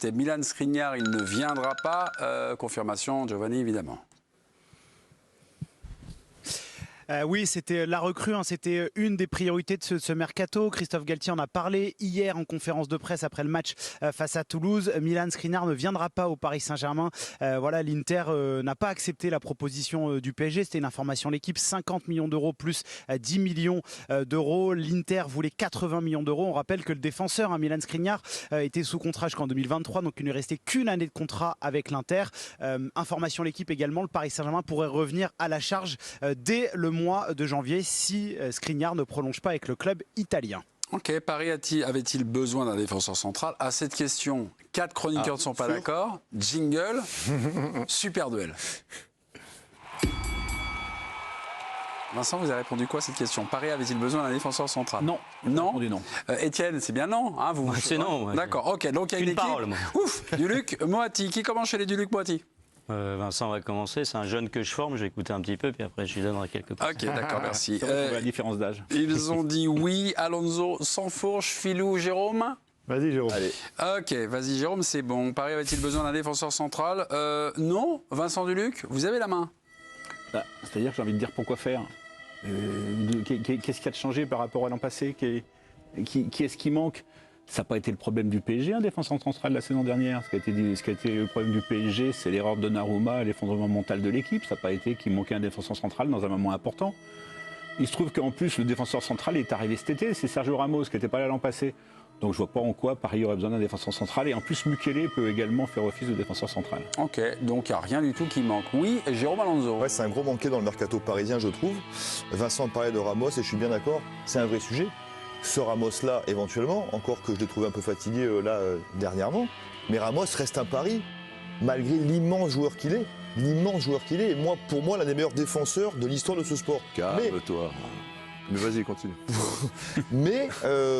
C'est Milan Skriniar, il ne viendra pas. Confirmation, Giovanni, évidemment. Oui, c'était la recrue, hein, c'était une des priorités de ce mercato. Christophe Galtier en a parlé hier en conférence de presse après le match face à Toulouse. Milan Skriniar ne viendra pas au Paris Saint-Germain. Voilà, l'Inter n'a pas accepté la proposition du PSG. C'était une information de l'équipe, 50 millions d'euros plus 10 millions d'euros. L'Inter voulait 80 millions d'euros. On rappelle que le défenseur, hein, Milan Skriniar, était sous contrat jusqu'en 2023, donc il ne lui restait qu'une année de contrat avec l'Inter. Information de l'équipe également, le Paris Saint-Germain pourrait revenir à la charge dès le mois de janvier si Skriniar ne prolonge pas avec le club italien. Ok, Paris avait-il besoin d'un défenseur central? À cette question, 4 chroniqueurs ne sont pas d'accord. Jingle, super duel. Vincent, vous avez répondu quoi à cette question? Paris avait-il besoin d'un défenseur central? Non. Non. Répondu non. Étienne, c'est bien non, hein, vous. C'est non. D'accord. Ok. Donc il y a une équipe. Parole, moi. Ouf. Duluc, Moati. Qui commence chez les Duluc, Moati? Vincent va commencer, c'est un jeune que je forme, je vais écouter un petit peu, puis après je lui donnerai quelques points. Ok, d'accord, merci. La différence d'âge. Ils ont dit oui, Alonso, Sansfourche, Filou, Jérôme. Vas-y, Jérôme. Allez. Ok, vas-y, Jérôme, c'est bon. Paris avait-il besoin d'un défenseur central? Non. Vincent Duluc, vous avez la main. C'est-à-dire que j'ai envie de dire pourquoi faire. Qu'est-ce qui a changé par rapport à l'an passé? Qui est-ce qui manque? Ça n'a pas été le problème du PSG, un défenseur central la saison dernière. Ce qui a été le problème du PSG, c'est l'erreur de Donnarumma, l'effondrement mental de l'équipe. Ça n'a pas été qu'il manquait un défenseur central dans un moment important. Il se trouve qu'en plus, le défenseur central est arrivé cet été. C'est Sergio Ramos qui n'était pas là l'an passé. Donc je ne vois pas en quoi Paris aurait besoin d'un défenseur central. Et en plus, Mukele peut également faire office de défenseur central. Ok, donc il n'y a rien du tout qui manque. Oui, Jérôme Alonso. Ouais, c'est un gros manqué dans le mercato parisien, je trouve. Vincent parlait de Ramos et je suis bien d'accord, c'est un vrai sujet. Ce Ramos-là, éventuellement, encore que je l'ai trouvé un peu fatigué dernièrement, mais Ramos reste un pari, malgré l'immense joueur qu'il est. L'immense joueur qu'il est. Et moi, pour moi, l'un des meilleurs défenseurs de l'histoire de ce sport. Calme-toi. Mais vas-y, continue. Mais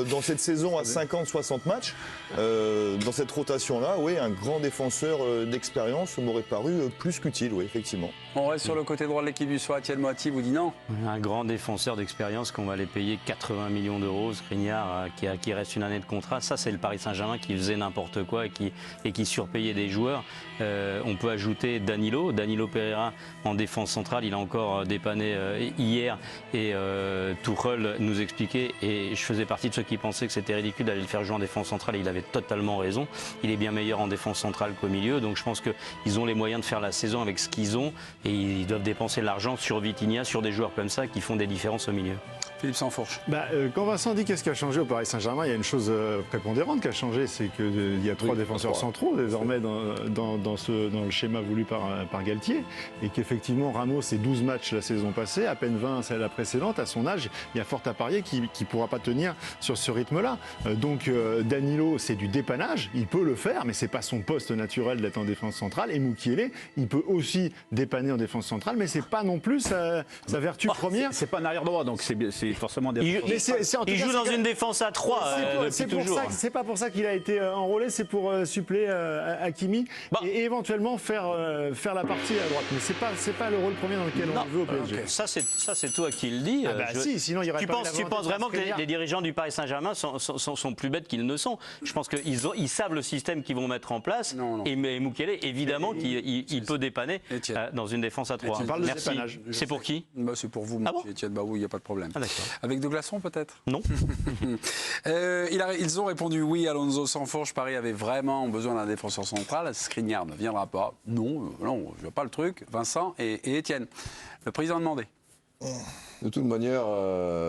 dans cette saison à 50-60 matchs, dans cette rotation-là, oui, un grand défenseur d'expérience m'aurait paru plus qu'utile, oui, effectivement. On reste sur le côté droit de l'équipe du soir. Étienne Moati vous dit non. Un grand défenseur d'expérience qu'on va aller payer 80 millions d'euros, Skriniar, qui reste une année de contrat. Ça, c'est le Paris Saint-Germain qui faisait n'importe quoi et qui surpayait des joueurs. On peut ajouter Danilo Pereira en défense centrale. Il a encore dépanné hier et Tuchel nous expliquait, et je faisais partie de ceux qui pensaient que c'était ridicule d'aller le faire jouer en défense centrale, et il avait totalement raison. Il est bien meilleur en défense centrale qu'au milieu, donc je pense qu'ils ont les moyens de faire la saison avec ce qu'ils ont, et ils doivent dépenser de l'argent sur Vitinha, sur des joueurs comme ça qui font des différences au milieu. Philippe Sansfourche. Quand Vincent dit qu'est-ce qui a changé au Paris Saint-Germain, il y a une chose prépondérante qui a changé, c'est qu'il y a 3 défenseurs centraux désormais dans le schéma voulu par Galtier, et qu'effectivement Ramos c'est 12 matchs la saison passée, à peine 20 celle la précédente. À son âge, il y a fort à parier qu'il ne pourra pas tenir sur ce rythme-là. Donc Danilo, c'est du dépannage, il peut le faire, mais ce n'est pas son poste naturel d'être en défense centrale. Et Mukele, il peut aussi dépanner en défense centrale, mais ce n'est pas non plus sa vertu première. C'est pas un arrière droit, donc c'est forcément des. Il joue dans une défense à 3 depuis toujours. C'est pas pour ça qu'il a été enrôlé, c'est pour suppléer Hakimi et éventuellement faire la partie à droite. Mais c'est pas le rôle premier dans lequel on veut au PSG. Okay. Ça c'est toi qui le dis. Si, sinon il y aurait pas tu penses vraiment que les dirigeants du Paris Saint-Germain sont plus bêtes qu'ils ne sont? Je pense qu'ils savent le système qu'ils vont mettre en place. Non. Et Mukele, évidemment, qu'il peut dépanner dans une défense à 3. Merci. C'est pour qui? C'est pour vous, Étienne. Bah oui, il n'y a pas de problème. Avec de glaçons peut-être? Non. Ils ont répondu oui. Alonso, Sansfourche, Paris avait vraiment besoin d'un défenseur central. Skriniar ne viendra pas. Non, je ne vois pas le truc. Vincent et Étienne. Le président demandait. De toute manière,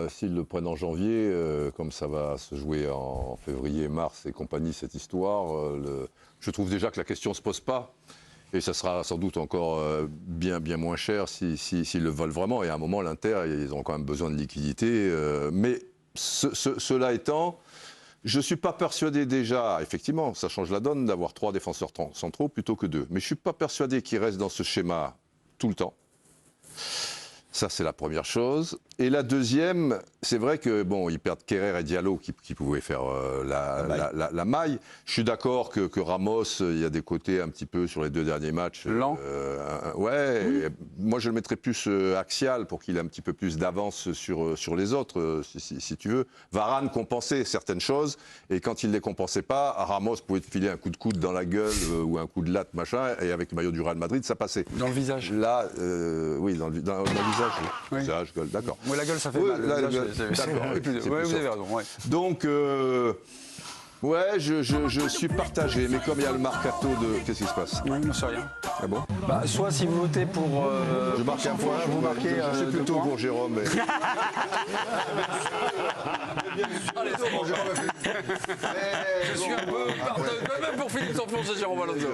s'ils le prennent en janvier, comme ça va se jouer en février, mars et compagnie, cette histoire, je trouve déjà que la question ne se pose pas. Et ça sera sans doute encore bien moins cher s'ils le veulent vraiment. Et à un moment, l'Inter, ils ont quand même besoin de liquidité. Mais cela étant, je ne suis pas persuadé déjà, effectivement, ça change la donne d'avoir 3 défenseurs centraux plutôt que 2. Mais je ne suis pas persuadé qu'ils restent dans ce schéma tout le temps. Ça, c'est la première chose. Et la deuxième, c'est vrai que bon, ils perdent Kerrer et Diallo qui pouvaient faire la maille. Je suis d'accord que Ramos, il y a des côtés un petit peu sur les 2 derniers matchs. Lent. Moi, je le mettrais plus axial pour qu'il ait un petit peu plus d'avance sur les autres, si tu veux. Varane compensait certaines choses, et quand il ne les compensait pas, Ramos pouvait te filer un coup de coude dans la gueule ou un coup de latte, machin, et avec le maillot du Real Madrid, ça passait. Dans le visage. Là, oui, dans le visage. Oui. Visage, gueule, d'accord. Oui, la gueule, ça fait Oui, mal. la Le visage, gueule, c'est d'accord, plus- c'est plus ouais, vous soft. avez raison. Ouais. Donc, ouais, je suis partagé, mais comme il y a le mercato de... Qu'est-ce qui se passe? Oui, non, c'est rien. Ah bon? Bah, soit si vous votez pour. Je marque un point, vous marquez. je suis 2 plutôt points. pour Jérôme. Mais... Je suis un peu. Même pour Philippe Sanfon, c'est Jérôme Alonso.